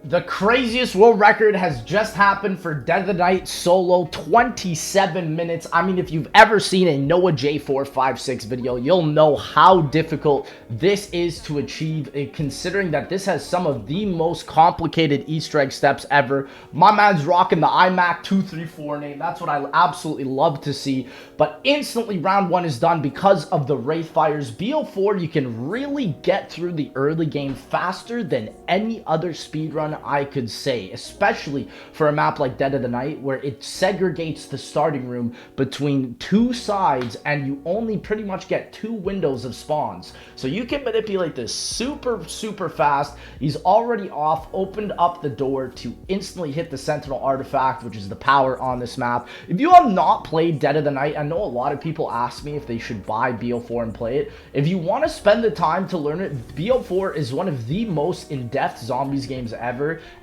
The craziest world record has just happened for Dead of the Night solo, 27 minutes. I mean, if you've ever seen a Noah J456 video, you'll know how difficult this is to achieve, considering that this has some of the most complicated Easter egg steps ever. My man's rocking the iMac 234 name. That's what I absolutely love to see. But instantly, round one is done because of the Wraithfires. BO4, you can really get through the early game faster than any other speedrun I could say, especially for a map like Dead of the Night, where it segregates the starting room between two sides and you only pretty much get two windows of spawns. So you can manipulate this super fast. He's already off, opened up the door to instantly hit the Sentinel artifact, which is the power on this map. If you have not played Dead of the Night, I know a lot of people ask me if they should buy BO4 and play it. If you want to spend the time to learn it, BO4 is one of the most in-depth zombies games ever.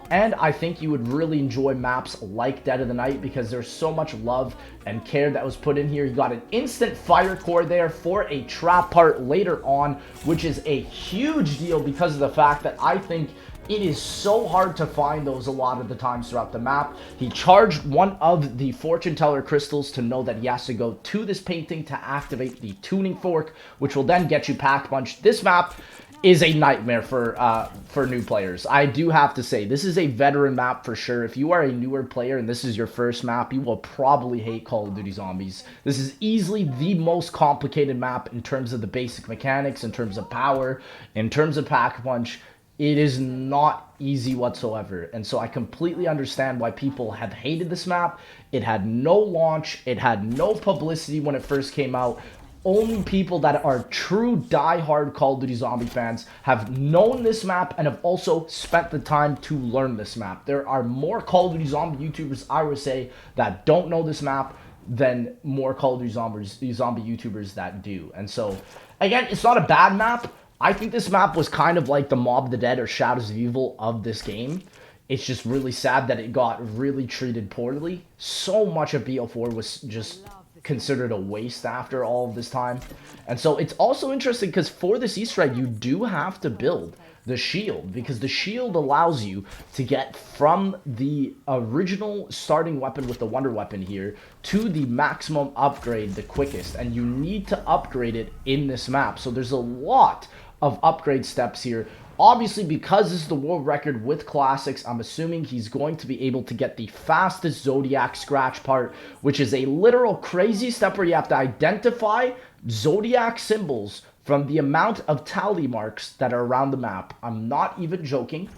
And I think you would really enjoy maps like Dead of the Night because there's so much love and care that was put in here. You got an instant fire core there for a trap part later on, which is a huge deal because of the fact that I think it is so hard to find those a lot of the times throughout the map. He charged one of the Fortune Teller crystals to know that he has to go to this painting to activate the tuning fork, which will then get you Pack Punch. This map is a nightmare for new players. I do have to say, this is a veteran map for sure. If you are a newer player and this is your first map, you will probably hate Call of Duty Zombies. This is easily the most complicated map in terms of the basic mechanics, in terms of power, in terms of Pack Punch. It is not easy whatsoever, and so I completely understand why people have hated this map. It had no launch, it had no publicity when it first came out. Only people that are true die-hard Call of Duty Zombie fans have known this map and have also spent the time to learn this map. There are more Call of Duty Zombie YouTubers, I would say, that don't know this map than more Call of Duty Zombie YouTubers that do. And so, again, it's not a bad map. I think this map was kind of like the Mob of the Dead or Shadows of Evil of this game. It's just really sad that it got really treated poorly. So much of BO4 was just considered a waste after all of this time. And so it's also interesting because for this Easter egg, you do have to build the shield, because the shield allows you to get from the original starting weapon with the wonder weapon here to the maximum upgrade the quickest, and you need to upgrade it in this map. So there's a lot of upgrade steps here. Obviously, because this is the world record with classics, I'm assuming he's going to be able to get the fastest Zodiac scratch part, which is a literal crazy step where you have to identify Zodiac symbols from the amount of tally marks that are around the map. I'm not even joking.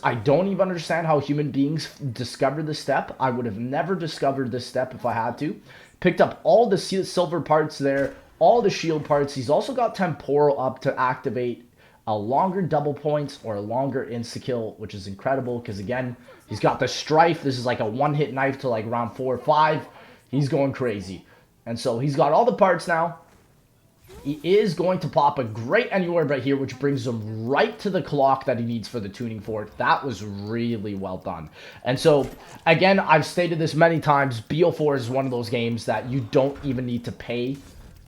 I don't even understand how human beings discovered this step. I would have never discovered this step if I had to. Picked up all the silver parts there, all the shield parts. He's also got temporal up to activate a longer double points or a longer insta-kill, which is incredible because, again, he's got the strife. This is like a one-hit knife to like round 4 or 5. He's going crazy. And so he's got all the parts now. He is going to pop a great anywhere right here, which brings him right to the clock that he needs for the tuning fork. That was really well done. And so, again, I've stated this many times, BO4 is one of those games that you don't even need to pay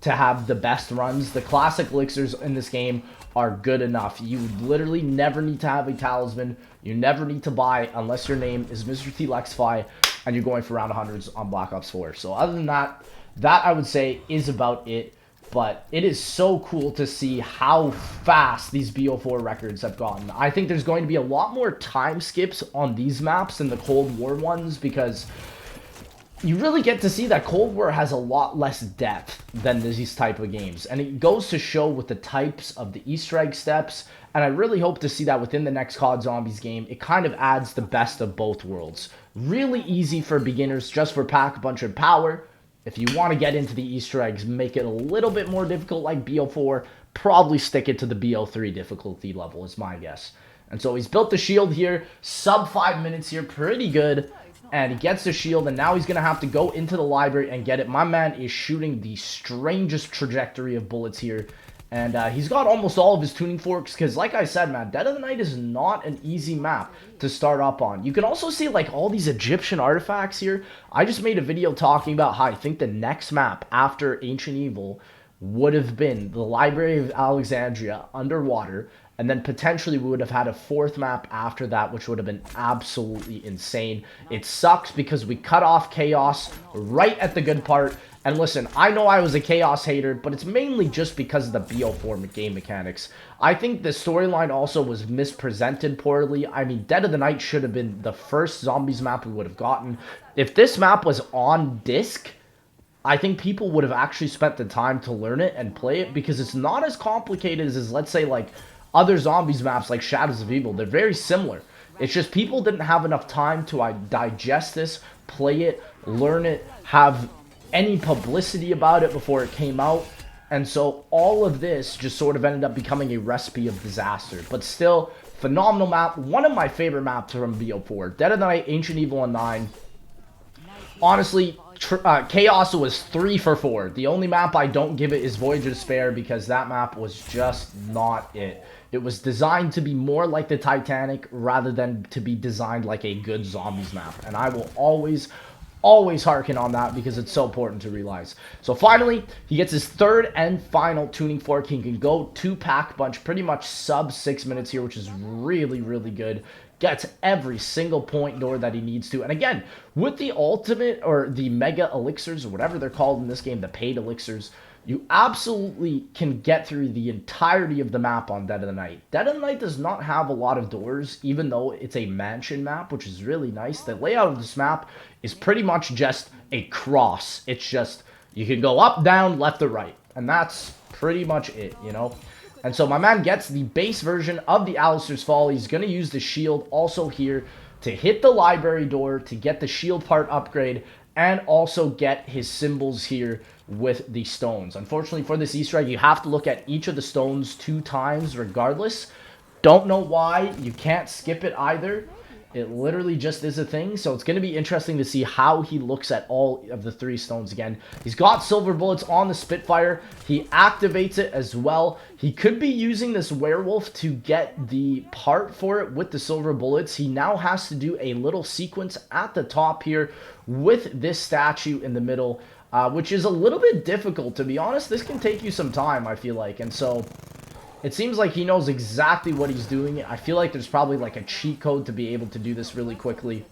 to have the best runs. The classic elixirs in this game are good enough. You literally never need to have a talisman. You never need to buy unless your name is Mr. T Lexify and you're going for round 100s on Black Ops 4. So other than that, that I would say is about it. But it is so cool to see how fast these BO4 records have gotten. I think there's going to be a lot more time skips on these maps than the Cold War ones, because you really get to see that Cold War has a lot less depth than these type of games. And it goes to show with the types of the Easter egg steps. And I really hope to see that within the next COD Zombies game. It kind of adds the best of both worlds. Really easy for beginners, just for Pack a Punch and Power. If you want to get into the Easter eggs, make it a little bit more difficult like BO4, probably stick it to the BO3 difficulty level is my guess. And so he's built the shield here, sub 5 minutes here, pretty good. And he gets the shield, and now he's going to have to go into the library and get it. My man is shooting the strangest trajectory of bullets here. And he's got almost all of his tuning forks, because like I said, man, Dead of the Night is not an easy map to start up on. You can also see like all these Egyptian artifacts here. I just made a video talking about how I think the next map after Ancient Evil would have been the Library of Alexandria underwater, And then potentially we would have had a fourth map after that, which would have been absolutely insane. It sucks because we cut off Chaos right at the good part. And listen, I know I was a Chaos hater, but it's mainly just because of the BO4 game mechanics. I think the storyline also was mispresented poorly. I mean, Dead of the Night should have been the first Zombies map we would have gotten. If this map was on disc, I think people would have actually spent the time to learn it and play it, because it's not as complicated as let's say, like, other Zombies maps like Shadows of Evil. They're very similar. It's just people didn't have enough time to digest this, play it, learn it, have any publicity about it before it came out. And so all of this just sort of ended up becoming a recipe of disaster. But still, phenomenal map. One of my favorite maps from BO4. Dead of the Night, Ancient Evil, and 9. Honestly, Chaos was 3 for 4. The only map I don't give it is Voyage of Despair, because that map was just not it. It was designed to be more like the Titanic rather than to be designed like a good Zombies map. And I will always harken on that, because it's so important to realize. So finally, he gets his third and final tuning fork. He can go 2-pack bunch, pretty much sub 6 minutes here, which is really, really good. Gets every single point door that he needs to. And again, with the ultimate or the mega elixirs, or whatever they're called in this game, the paid elixirs, you absolutely can get through the entirety of the map on Dead of the Night. Dead of the Night does not have a lot of doors, even though it's a mansion map, which is really nice. The layout of this map is pretty much just a cross. It's just, you can go up, down, left, or right. And that's pretty much it, you know? And so my man gets the base version of the Alistair's Fall. He's going to use the shield also here to hit the library door, to get the shield part upgrade, and also get his symbols here with the stones. Unfortunately for this Easter egg, you have to look at each of the stones 2 times regardless. Don't know why. You can't skip it either. It literally just is a thing. So it's going to be interesting to see how he looks at all of the 3 stones again. He's got silver bullets on the Spitfire. He activates it as well. He could be using this werewolf to get the part for it with the silver bullets. He now has to do a little sequence at the top here with this statue in the middle, which is a little bit difficult, to be honest. This can take you some time, I feel like. And so it seems like he knows exactly what he's doing. I feel like there's probably like a cheat code to be able to do this really quickly.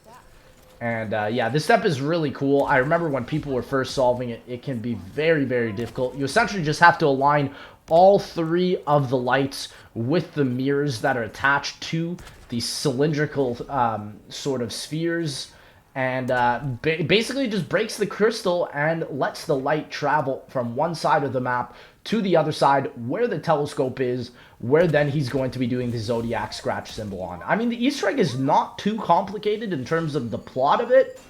And yeah, this step is really cool. I remember when people were first solving it, it can be very, very difficult. You essentially just have to align all 3 of the lights with the mirrors that are attached to the cylindrical sort of spheres. And basically just breaks the crystal and lets the light travel from one side of the map to the other side where the telescope is, where then he's going to be doing the Zodiac scratch symbol on. I mean, the Easter egg is not too complicated in terms of the plot of it,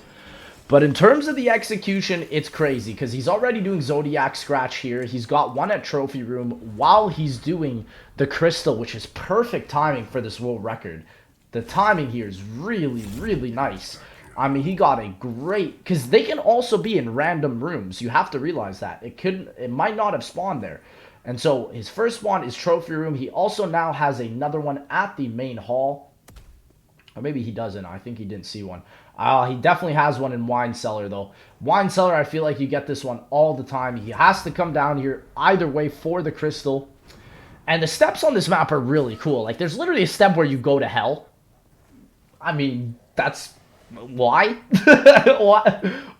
but in terms of the execution, it's crazy, because he's already doing Zodiac scratch here. He's got one at Trophy Room while he's doing the crystal, which is perfect timing for this world record. The timing here is really, really nice. I mean, he got a great, because they can also be in random rooms. You have to realize that. It might not have spawned there. And so his first one is Trophy Room. He also now has another one at the main hall. Or maybe he doesn't. I think he didn't see one. He definitely has one in Wine Cellar, though. Wine Cellar, I feel like you get this one all the time. He has to come down here either way for the crystal. And the steps on this map are really cool. Like, there's literally a step where you go to hell. I mean, that's... Why?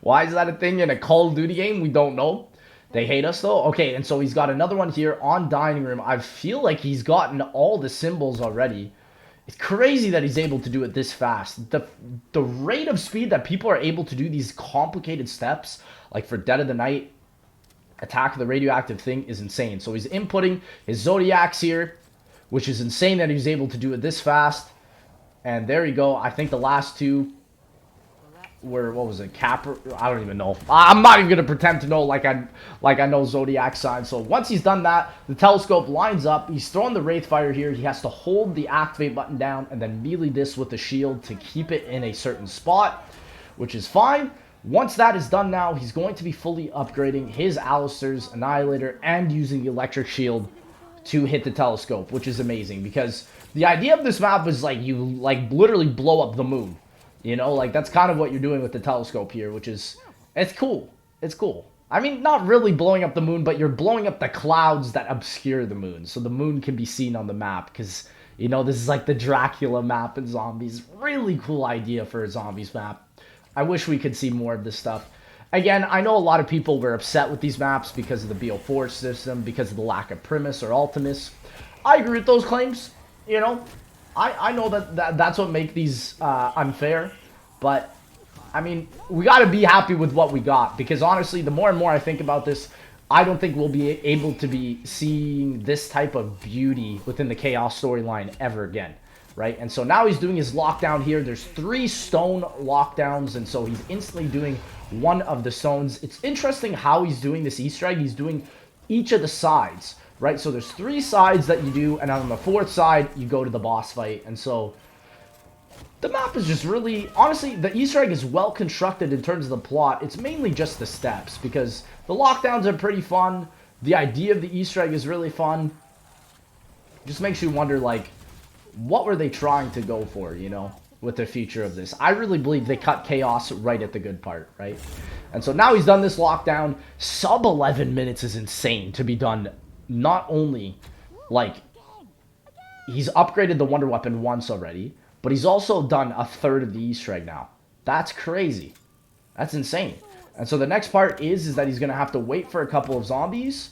Why is that a thing in a Call of Duty game? We don't know. They hate us, though. Okay, and so he's got another one here on Dining Room. I feel like he's gotten all the symbols already. It's crazy that he's able to do it this fast. The rate of speed that people are able to do these complicated steps, like for Dead of the Night, Attack of the Radioactive Thing, is insane. So he's inputting his Zodiacs here, which is insane that he's able to do it this fast. And there you go. I think the last 2... where, what was it, Capra? I don't even know. I'm not even going to pretend to know like I know Zodiac signs. So once he's done that, the telescope lines up. He's throwing the Wraithfire here. He has to hold the activate button down and then melee this with the shield to keep it in a certain spot, which is fine. Once that is done now, he's going to be fully upgrading his Alistair's Annihilator and using the electric shield to hit the telescope, which is amazing, because the idea of this map is like you like literally blow up the moon. You know, like, that's kind of what you're doing with the telescope here, which is, it's cool. It's cool. I mean, not really blowing up the moon, but you're blowing up the clouds that obscure the moon. So the moon can be seen on the map because, you know, this is like the Dracula map in Zombies. Really cool idea for a Zombies map. I wish we could see more of this stuff. Again, I know a lot of people were upset with these maps because of the BO4 system, because of the lack of Primus or Ultimus. I agree with those claims, you know. I know that's what makes these unfair, but I mean, we got to be happy with what we got, because honestly, the more and more I think about this, I don't think we'll be able to be seeing this type of beauty within the Chaos storyline ever again, right? And so now he's doing his lockdown here. There's 3 stone lockdowns, and so he's instantly doing one of the stones. It's interesting how he's doing this Easter egg. He's doing each of the sides, right? So there's 3 sides that you do, and on the 4th side, you go to the boss fight. And so the map is just really, honestly, the Easter egg is well constructed in terms of the plot. It's mainly just the steps, because the lockdowns are pretty fun. The idea of the Easter egg is really fun. Just makes you wonder, like, what were they trying to go for, you know, with the future of this? I really believe they cut Chaos right at the good part, right? And so now he's done this lockdown. Sub 11 minutes is insane to be done. Not only, like, he's upgraded the Wonder Weapon once already, but he's also done a third of the Easter egg now. That's crazy. That's insane. And so the next part is that he's going to have to wait for a couple of zombies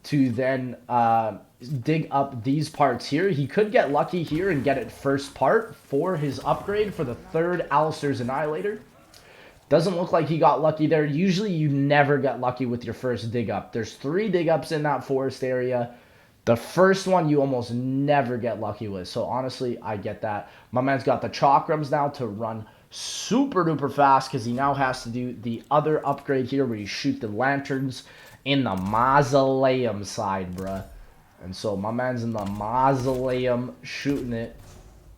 to then dig up these parts here. He could get lucky here and get it first part for his upgrade for the 3rd Alistair's Annihilator. Doesn't look like he got lucky there. Usually you never get lucky with your first dig up. There's 3 dig ups in that forest area. The first one you almost never get lucky with. So honestly, I get that. My man's got the chakrams now to run super duper fast, because he now has to do the other upgrade here where you shoot the lanterns in the mausoleum side, bruh. And so my man's in the mausoleum shooting it.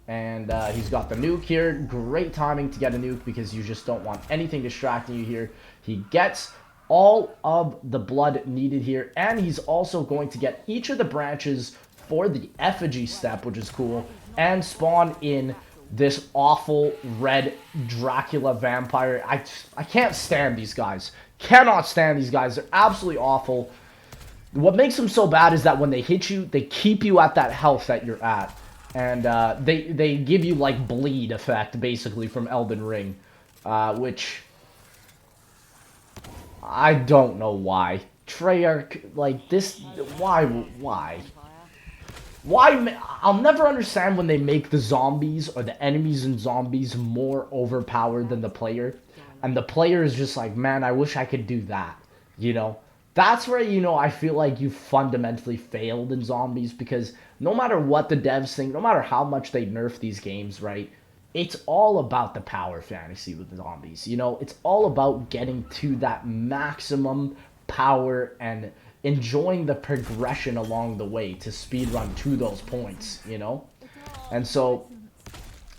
And he's got the nuke here. Great timing to get a nuke, because you just don't want anything distracting you here. He gets all of the blood needed here, and he's also going to get each of the branches for the effigy step, which is cool, and spawn in this awful red Dracula vampire. I can't stand these guys. Cannot stand these guys. They're absolutely awful. What makes them so bad is that when they hit you, they keep you at that health that you're at. And they give you, like, bleed effect, basically, from Elden Ring. Which, I don't know why. Treyarch, like, this, why? Why, I'll never understand when they make the zombies, or the enemies in zombies, more overpowered than the player. And the player is just like, man, I wish I could do that, you know? That's where, you know, I feel like you fundamentally failed in zombies, because no matter what the devs think, no matter how much they nerf these games, right, it's all about the power fantasy with the zombies, you know? It's all about getting to that maximum power and enjoying the progression along the way to speedrun to those points, you know? And so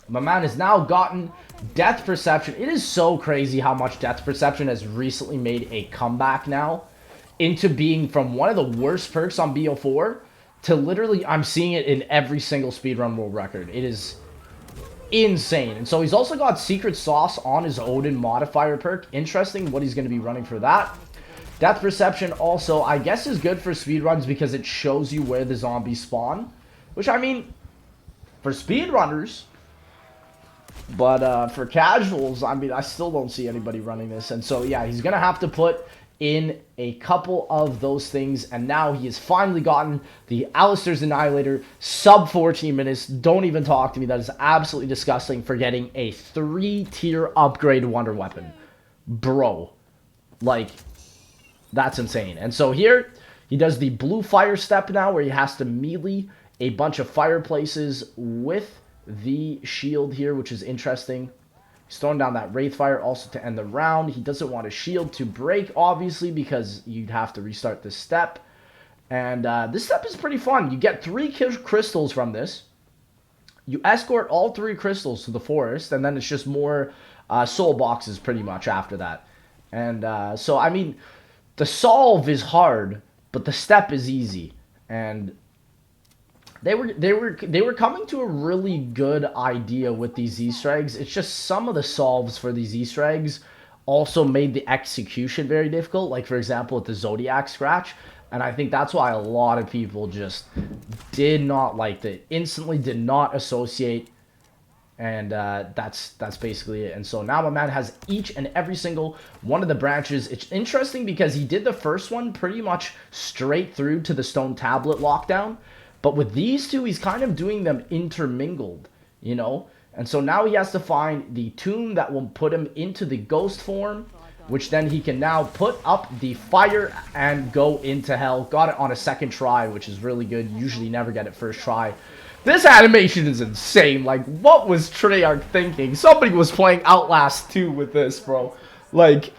my man has now gotten Death Perception. It is so crazy how much Death Perception has recently made a comeback now into being from one of the worst perks on BO4 to literally, I'm seeing it in every single speedrun world record. It is insane. And so he's also got Secret Sauce on his Odin modifier perk. Interesting what he's going to be running for that. Death Perception also, I guess, is good for speedruns because it shows you where the zombies spawn. Which, I mean, for speedrunners, but for casuals, I mean, I still don't see anybody running this. And so, yeah, he's going to have to put in a couple of those things, and now he has finally gotten the Alistair's Annihilator, sub 14 minutes. Don't even talk to me. That is absolutely disgusting for getting a 3-tier upgrade Wonder Weapon. Bro. Like, that's insane. And so here, he does the blue fire step now, where he has to melee a bunch of fireplaces with the shield here, which is interesting. He's throwing down that Wraith Fire also to end the round. He doesn't want his shield to break, obviously, because you'd have to restart this step. And this step is pretty fun. You get 3 crystals from this. You escort all 3 crystals to the forest, and then it's just more soul boxes pretty much after that. And so, I mean, the solve is hard, but the step is easy. And they were coming to a really good idea with these Easter eggs. It's just some of the solves for these Easter eggs also made the execution very difficult. Like, for example, with the Zodiac scratch. And I think that's why a lot of people just did not like it. Instantly did not associate. And that's basically it. And so now my man has each and every single one of the branches. It's interesting because he did the first one pretty much straight through to the stone tablet lockdown. But with these two, he's kind of doing them intermingled, you know? And so now he has to find the tomb that will put him into the ghost form, which then he can now put up the fire and go into hell. Got it on a second try, which is really good. Usually never get it first try. This animation is insane. Like, what was Treyarch thinking? Somebody was playing Outlast 2 with this, bro. Like,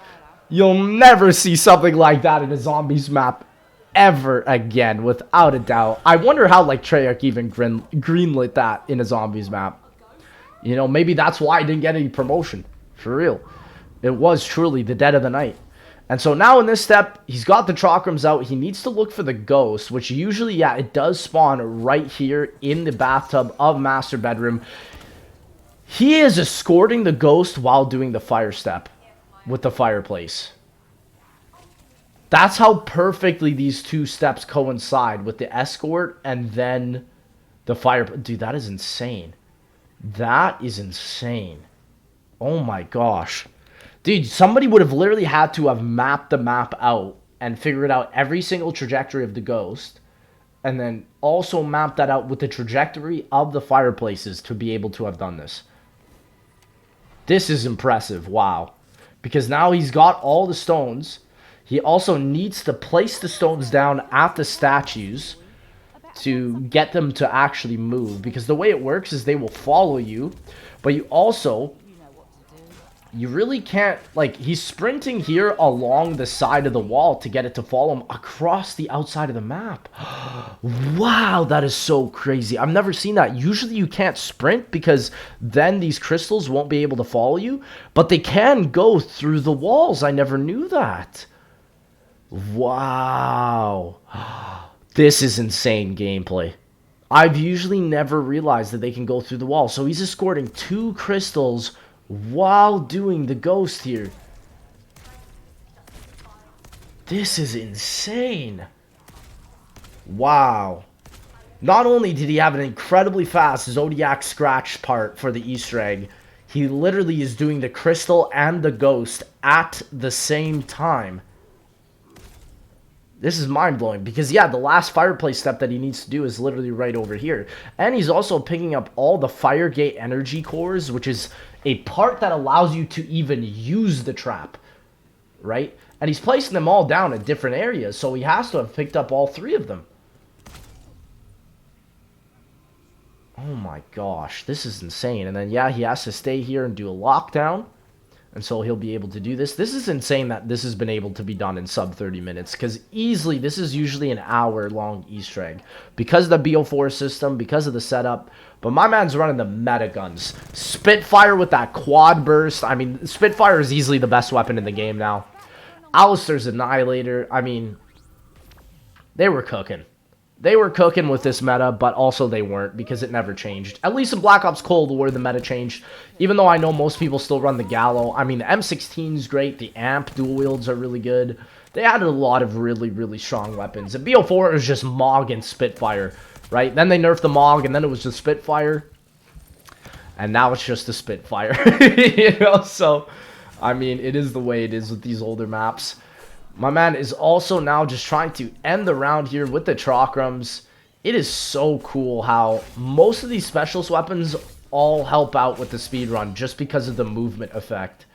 you'll never see something like that in a zombies map ever again, without a doubt. I wonder how, like, Treyarch even greenlit that in a zombies map. You know, maybe that's why I didn't get any promotion. For real. It was truly the dead of the night. And so now in this step, he's got the chakrams out. He needs to look for the ghost, which usually, yeah, it does spawn right here in the bathtub of master bedroom. He is escorting the ghost while doing the fire step with the fireplace. That's how perfectly these two steps coincide with the escort and then the fire. Dude, that is insane. That is insane. Oh my gosh. Dude, somebody would have literally had to have mapped the map out and figured out every single trajectory of the ghost. And then also mapped that out with the trajectory of the fireplaces to be able to have done this. This is impressive. Wow. Because now he's got all the stones. He also needs to place the stones down at the statues to get them to actually move. Because the way it works is they will follow you. But you also... You really can't, like, he's sprinting here along the side of the wall to get it to follow him across the outside of the map. Wow, that is so crazy. I've never seen that. Usually you can't sprint because then these crystals won't be able to follow you, but they can go through the walls. I never knew that. Wow. This is insane gameplay. I've usually never realized that they can go through the wall. So he's escorting 2 crystals while doing the ghost here. This is insane. Wow. Not only did he have an incredibly fast Zodiac scratch part for the Easter egg, he literally is doing the crystal and the ghost at the same time. This is mind-blowing because, yeah, the last fireplace step that he needs to do is literally right over here. And he's also picking up all the fire gate energy cores, which is a part that allows you to even use the trap, right? And he's placing them all down at different areas, so he has to have picked up all 3 of them. Oh my gosh, this is insane. And then, yeah, he has to stay here and do a lockdown. And so he'll be able to do this. This is insane that this has been able to be done in sub 30 minutes. Because easily, this is usually an hour-long Easter egg. Because of the BO4 system, because of the setup. But my man's running the meta guns. Spitfire with that quad burst. I mean, Spitfire is easily the best weapon in the game now. Alistair's Annihilator. I mean, they were cooking. They were cooking with this meta, but also they weren't because it never changed. At least in Black Ops Cold War, the meta changed. Even though I know most people still run the Gallo. I mean, the M16 is great. The AMP dual wields are really good. They added a lot of really, really strong weapons. And BO4 was just Mog and Spitfire, right? Then they nerfed the Mog, and then it was just Spitfire. And now it's just a Spitfire, you know? So, I mean, it is the way it is with these older maps. My man is also now just trying to end the round here with the chakrams. It is so cool how most of these specialist weapons all help out with the speed run just because of the movement effect.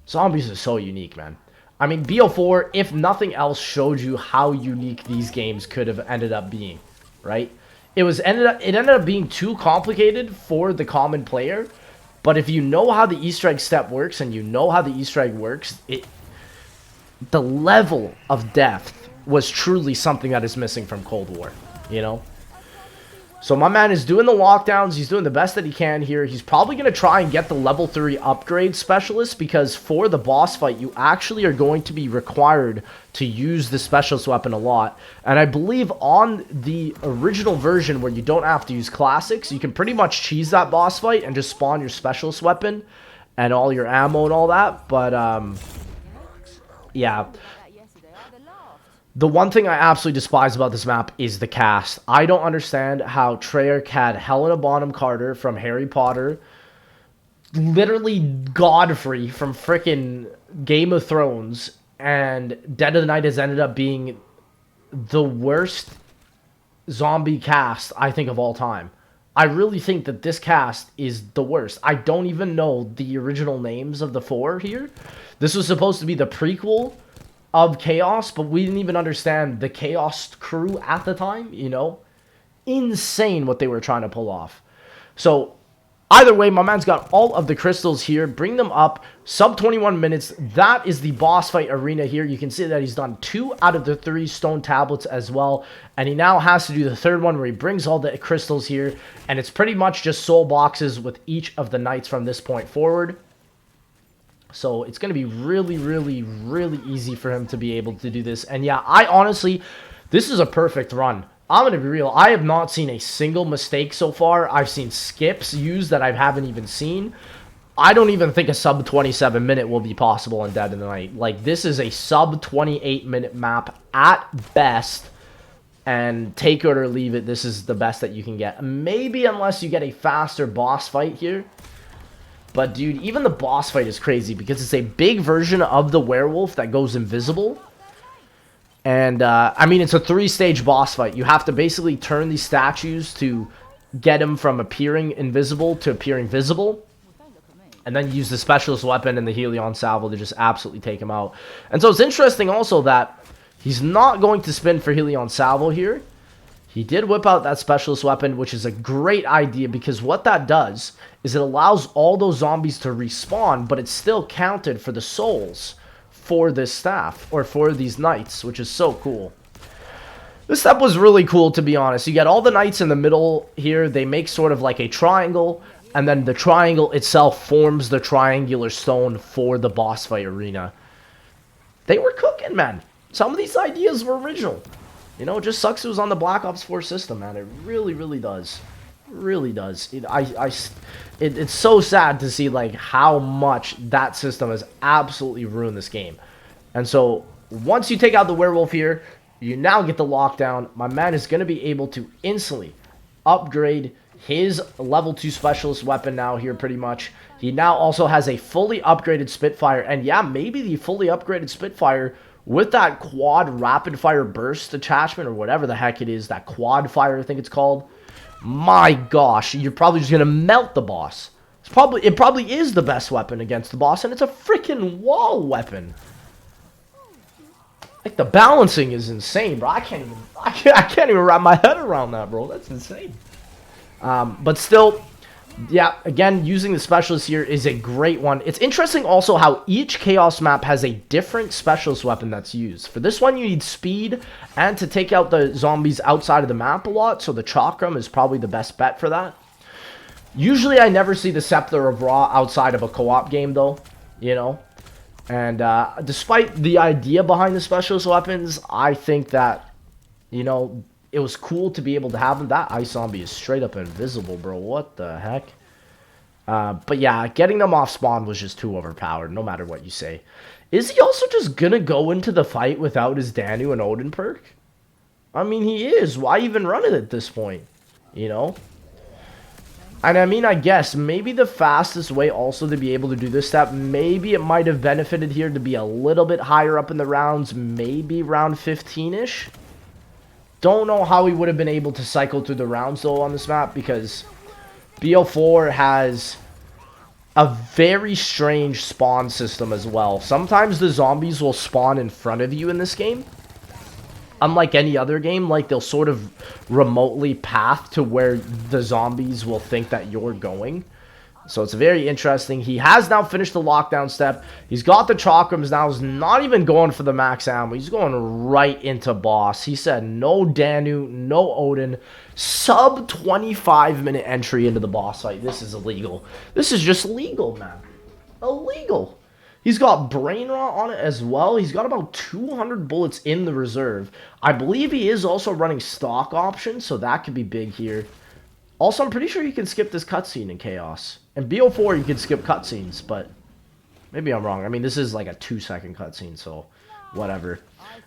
Zombies are so unique, man. I mean, BO4, if nothing else, showed you how unique these games could have ended up being, right? It ended up being too complicated for the common player, but if you know how the Easter egg step works and you know how the Easter egg works, the level of depth was truly something that is missing from Cold War, you know? So my man is doing the lockdowns. He's doing the best that he can here. He's probably going to try and get the level 3 upgrade specialist because for the boss fight, you actually are going to be required to use the specialist weapon a lot. And I believe on the original version where you don't have to use classics, you can pretty much cheese that boss fight and just spawn your specialist weapon and all your ammo and all that. But, yeah. The one thing I absolutely despise about this map is the cast. I don't understand how Treyarch had Helena Bonham Carter from Harry Potter, literally Godfrey from frickin' Game of Thrones, and Dead of the Night has ended up being the worst zombie cast, I think, of all time. I really think that this cast is the worst. I don't even know the original names of the 4 here. This was supposed to be the prequel of Chaos, but we didn't even understand the Chaos crew at the time, you know? Insane what they were trying to pull off. So, either way, my man's got all of the crystals here. Bring them up. Sub 21 minutes. That is the boss fight arena here. You can see that he's done 2 out of the 3 stone tablets as well. And he now has to do the 3rd one where he brings all the crystals here. And it's pretty much just soul boxes with each of the knights from this point forward. So it's going to be really, really, really easy for him to be able to do this. And yeah, I honestly, this is a perfect run. I'm going to be real. I have not seen a single mistake so far. I've seen skips used that I haven't even seen. I don't even think a sub 27 minute will be possible in Dead of the Night. Like, this is a sub 28 minute map at best. And take it or leave it, this is the best that you can get. Maybe unless you get a faster boss fight here. But dude, even the boss fight is crazy because it's a big version of the werewolf that goes invisible. And, I mean, it's a 3-stage boss fight. You have to basically turn these statues to get him from appearing invisible to appearing visible. And then use the specialist weapon and the Helion Salvo to just absolutely take him out. And so it's interesting also that he's not going to spin for Helion Salvo here. He did whip out that specialist weapon, which is a great idea because what that does is it allows all those zombies to respawn, but it's still counted for the souls for this staff, or for these knights, which is so cool. This step was really cool, to be honest. You get all the knights in the middle here. They make sort of like a triangle, and then the triangle itself forms the triangular stone for the boss fight arena. They were cooking, man. Some of these ideas were original. You know, it just sucks it was on the Black Ops 4 system, man. It really, really does. Really does. It's so sad to see, like, how much that system has absolutely ruined this game. And so, once you take out the werewolf here, you now get the lockdown. My man is going to be able to instantly upgrade his level 2 specialist weapon now here, pretty much. He now also has a fully upgraded Spitfire. And yeah, maybe the fully upgraded Spitfire with that quad rapid fire burst attachment, or whatever the heck it is, that quad fire I think it's called. My gosh, you're probably just gonna melt the boss. It probably is the best weapon against the boss, and it's a freaking wall weapon. Like, the balancing is insane, bro. I can't even wrap my head around that, bro. That's insane. But still, yeah, again, using the specialist here is a great one. It's interesting also how each Chaos map has a different specialist weapon that's used. For this one, you need speed and to take out the zombies outside of the map a lot, so the Chakram is probably the best bet for that. Usually, I never see the Scepter of Ra outside of a co-op game, though, you know. And despite the idea behind the specialist weapons, I think that, you know, it was cool to be able to have them. That ice zombie is straight up invisible, bro. What the heck? But yeah, getting them off spawn was just too overpowered, no matter what you say. Is he also just gonna go into the fight without his Danu and Odin perk? I mean, he is. Why even run it at this point? You know? And I mean, I guess maybe the fastest way also to be able to do this step, maybe it might have benefited here to be a little bit higher up in the rounds, maybe round 15-ish. Don't know how he would have been able to cycle through the rounds, though, on this map, because BO4 has a very strange spawn system as well. Sometimes the zombies will spawn in front of you in this game. Unlike any other game, like, they'll sort of remotely path to where the zombies will think that you're going. So it's very interesting. He has now finished the lockdown step. He's got the chakrams now. He's not even going for the max ammo. He's going right into boss. He said no Danu, no Odin. Sub 25-minute entry into the boss fight. This is illegal. This is just legal, man. Illegal. He's got brain rot on it as well. He's got about 200 bullets in the reserve. I believe he is also running stock options, so that could be big here. Also, I'm pretty sure you can skip this cutscene in Chaos. In BO4, you can skip cutscenes, but maybe I'm wrong. I mean, this is like a 2-second cutscene, so whatever.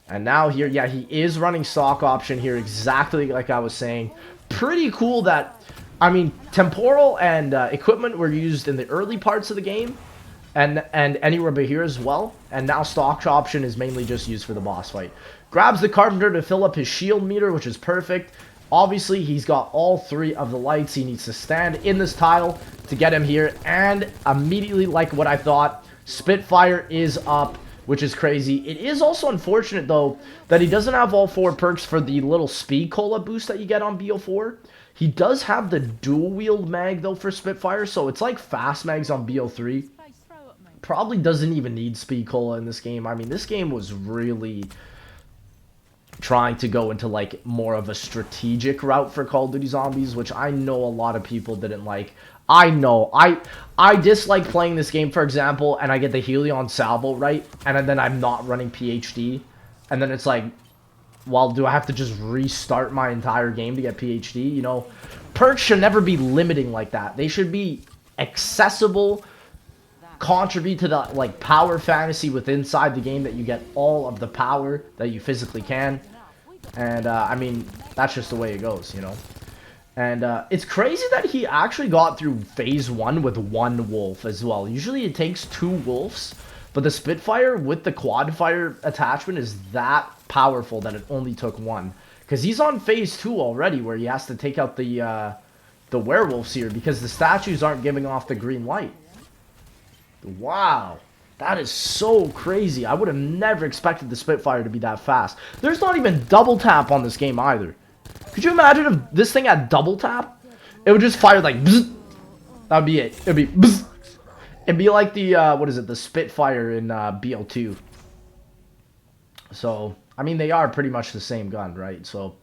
And now here, yeah, he is running stock option here, exactly like I was saying. Pretty cool that, I mean, temporal and equipment were used in the early parts of the game, and anywhere but here as well. And now stock option is mainly just used for the boss fight. Grabs the Carpenter to fill up his shield meter, which is perfect. Obviously, he's got all 3 of the lights. He needs to stand in this tile to get him here. And immediately, like what I thought, Spitfire is up, which is crazy. It is also unfortunate, though, that he doesn't have all 4 perks for the little speed cola boost that you get on BO4. He does have the dual-wield mag, though, for Spitfire, so it's like fast mags on BO3. Probably doesn't even need speed cola in this game. I mean, this game was really trying to go into like more of a strategic route for Call of Duty Zombies, which I know a lot of people didn't like. I know I dislike playing this game, for example, and I get the Helion salvo right, and then I'm not running PhD, and then it's like, well, do I have to just restart my entire game to get PhD? You know, perks should never be limiting like that. They should be accessible, contribute to the like power fantasy within inside the game, that you get all of the power that you physically can. And I mean, that's just the way it goes, you know. And it's crazy that he actually got through phase 1 with 1 wolf as well. Usually it takes 2 wolves, but the Spitfire with the quad fire attachment is that powerful that it only took 1. Because he's on phase 2 already, where he has to take out the werewolves here, because the statues aren't giving off the green light. Wow, that is so crazy. I would have never expected the Spitfire to be that fast. There's not even double tap on this game either. Could you imagine if this thing had double tap? It would just fire like bzz. That would be it. It would be bzz. It'd be like the, what is it, the Spitfire in BO2. So, I mean, they are pretty much the same gun, right? So,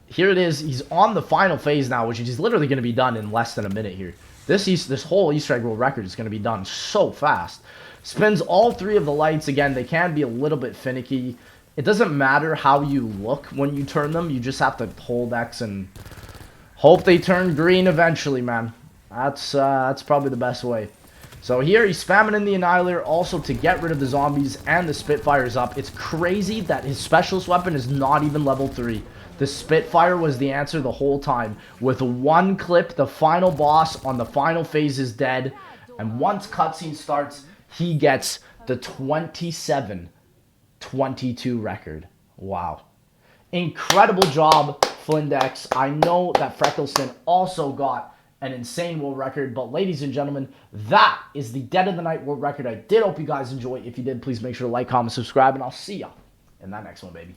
here it is. He's on the final phase now, which is literally going to be done in less than a minute here. This whole Easter egg world record is going to be done so fast. Spins all 3 of the lights. Again, they can be a little bit finicky. It doesn't matter how you look when you turn them. You just have to hold X and hope they turn green eventually, man. That's probably the best way. So here he's spamming in the Annihilator also to get rid of the zombies, and the Spitfire's up. It's crazy that his specialist weapon is not even level 3. The Spitfire was the answer the whole time. With 1 clip, the final boss on the final phase is dead. And once cutscene starts, he gets the 27-22 record. Wow. Incredible job, Flindex. I know that Freckleston also got an insane world record. But ladies and gentlemen, that is the Dead of the Night world record. I did hope you guys enjoy. If you did, please make sure to like, comment, subscribe, and I'll see ya in that next one, baby.